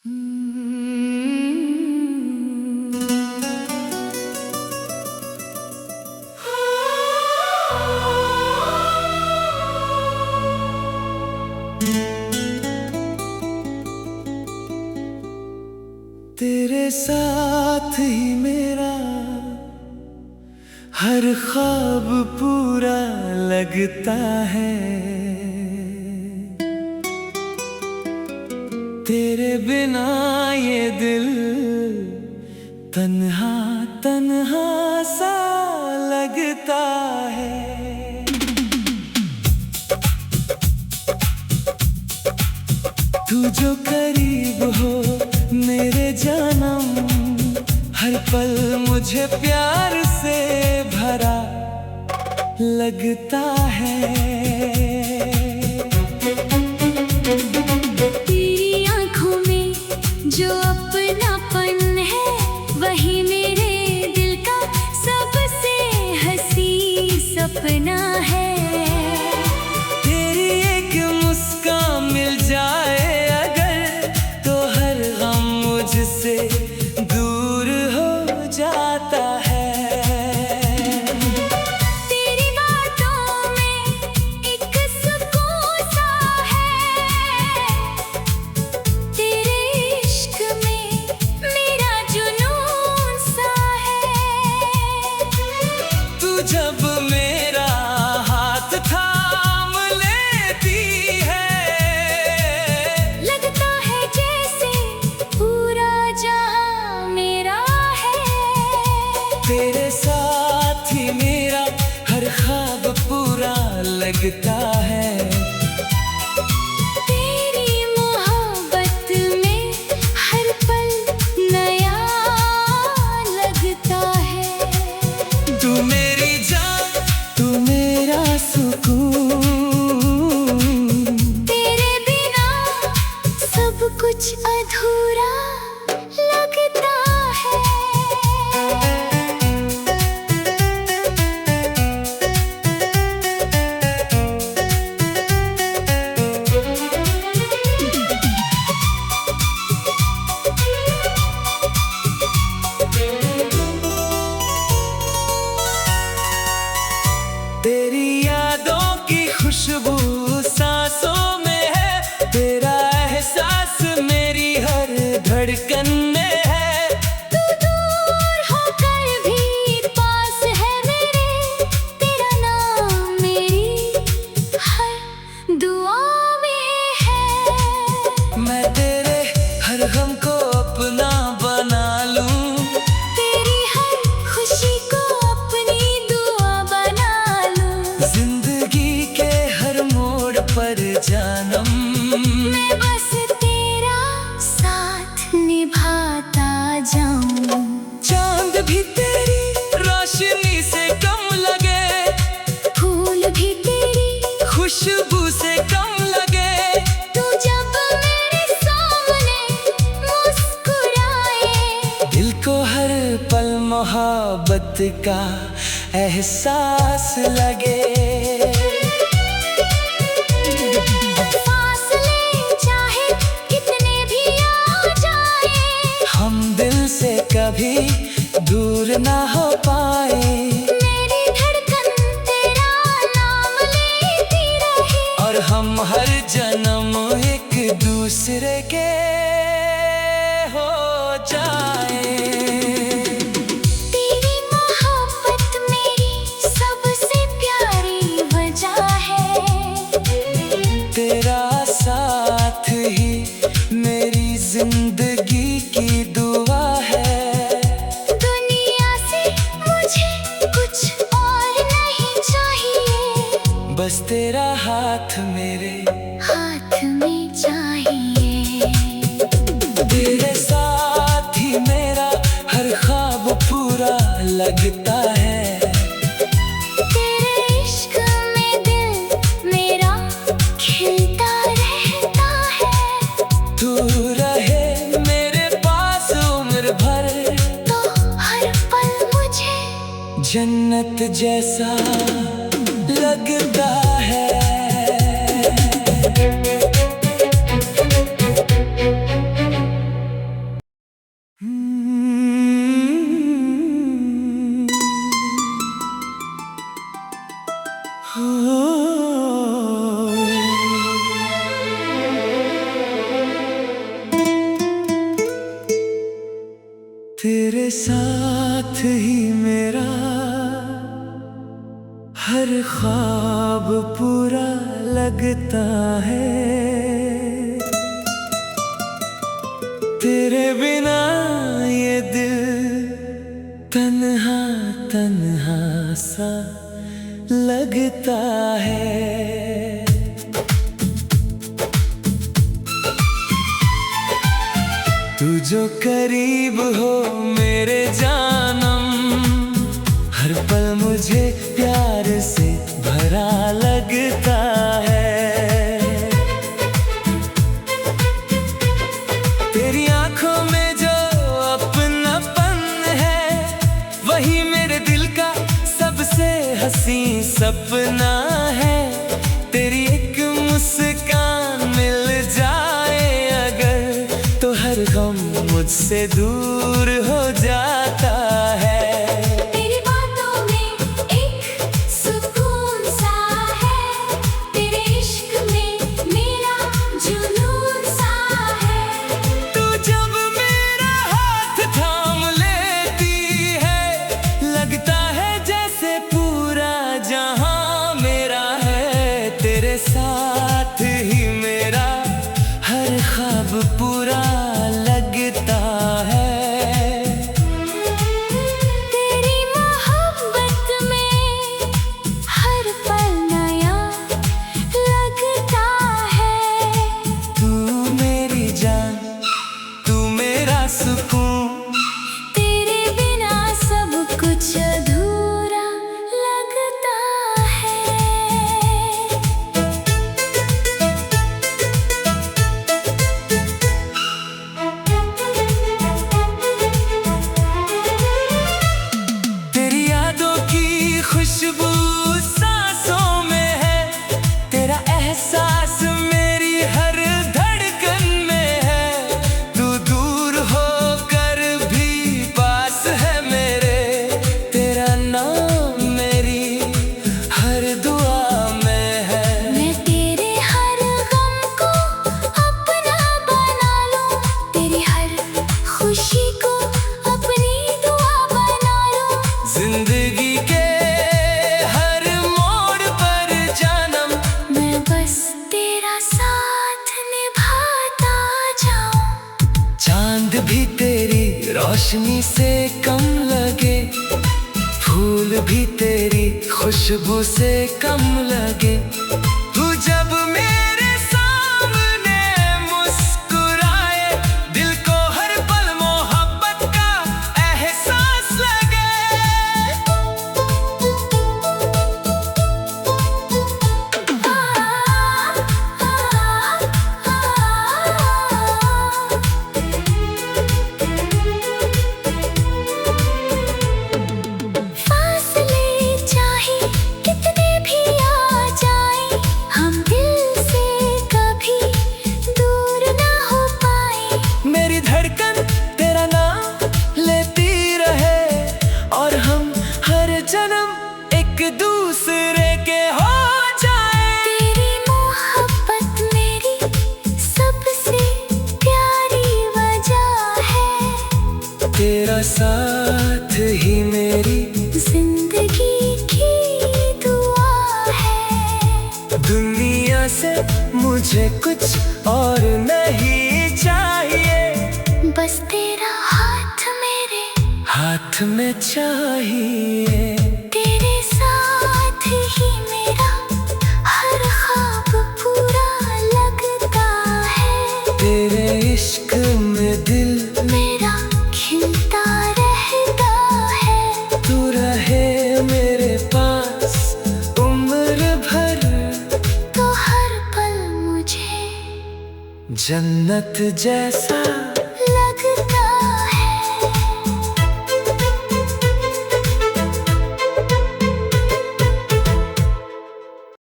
तेरे साथ ही मेरा हर ख्वाब पूरा लगता है। तेरे बिना ये दिल तन्हा तन्हा सा लगता है। तू जो करीब हो मेरे जानम, हर पल मुझे प्यार से भरा लगता है। तेरी आँखों में जो अपनापन है, वही मेरे दिल का सबसे हंसी सपना है। तेरी एक मुस्कान मिल जाए अगर, तो हर गम मुझसे दूर हो जाता है। तेरी बातों में एक सुकून सा है, तेरे इश्क में मेरा जुनून सा है। तू जब मेरा हाथ थाम लेती है, लगता है जैसे पूरा जहां मेरा है। तेरे साथ ही मेरा हर ख्वाब पूरा लगता है। तेरी मोहब्बत में हर पल नया लगता है। तू मेरी जान, तू मेरा सुकून। तेरे बिना सब कुछ अधूरा लगता है। तेरी यादों की खुशबू सांसों में है, तेरा एहसास मेरी हर धड़कन में है। तू दूर होकर भी पास है मेरे, तेरा नाम मेरी हर दुआ में है। मैं तेरे हर गम को अपना बना लूं, तेरी हर खुशी को अपनी दुआ बना लूं। जिंदगी के हर मोड़ पर जानम, मैं बस तेरा साथ निभाता जाऊं। चांद भी तेरी रोशनी से कम लगे, फूल भी तेरी खुशबू से कम लगे। तू जब मेरे सामने मुस्कुराए, दिल को हर पल मोहब्बत का एहसास लगे। फासले चाहे कितने भी आ जाए, हम दिल से कभी दूर ना हो पाए। मेरी धड़कन तेरा नाम लेती रहे, और हम हर जन्म एक दूसरे के हो जाए। तेरी मोहब्बत मेरी सबसे प्यारी वजह है। तेरा साथ ही मेरी जिंदगी की दुआ है। दुनिया से मुझे कुछ और नहीं चाहिए, बस तेरा हाथ मेरे हाथ में चाहिए। तेरे साथ ही मेरा हर ख्वाब पूरा लगता है। तेरे इश्क में दिल मेरा खिलता रहता है। तू रहे मेरे पास उम्र भर, तो हर पल मुझे जन्नत जैसा लगता है। तेरे साथ ही मेरा हर ख्वाब पूरा लगता है। तेरे बिना ये दिल तन्हा तन्हा सा लगता है। तू जो करीब हो मेरे जानम, हर पल मुझे प्यार से भरा लगता है। तेरी आंखों में जो अपनापन है, वही मेरे दिल का सबसे हंसी सपना है। तेरी एक मुस्कान मिल जाए अगर, तो हर गम मुझसे दूर हो जाता है। तेरी बातों में एक सुकून सा है, तेरे इश्क में मेरा जुनून सा है। तू जब मेरा हाथ थाम लेती है, लगता है जैसे पूरा जहां मेरा है। तेरे साथ ही मेरा हर ख्वाब पूरा लगता है। तेरी मोहब्बत में हर पल नया लगता है। तू मेरी जान, तू मेरा सुकून, तेरे बिना सब कुछ अधूरा लगता है। तेरी यादों की खुशबू सांसों में है। तेरा एहसास मेरी हर धड़कन में है। तू दूर होकर भी पास है मेरे, तेरा नाम मेरी हर दुआ में है। मैं तेरे हर गम को अपना बना लूं, तेरी हर खुशी को अपनी दुआ बना लूं। जिंदगी के हर मोड़ पर जानम, मैं बस तेरा साथ निभाता जाऊं। चांद भी तेरी रोशनी से कम लगे, फूल भी तेरी खुशबू से कम लगे। तू जब मेरे सामने मुस्कुराए, दिल को हर पल मोहब्बत का एहसास लगे। फासले चाहे कितने भी आ जाएं, हम दिल से कभी दूर ना हो पाए। मेरी धड़कन तेरा नाम लेती रहे, और हम हर जन्म एक दूसरे के हो जाए। तेरी मोहब्बत मेरी सबसे प्यारी वजह है। तेरा साथ ही मेरी जिंदगी की दुआ है। दुनिया से मुझे कुछ और नहीं चाहिए, बस तेरा हाथ मेरे हाथ में चाहिए। तेरे साथ ही मेरा हर ख्वाब पूरा लगता है। तेरे इश्क में दिल मेरा खिलता रहता है। तू रहे मेरे पास उम्र भर, तो हर पल मुझे जन्नत जैसा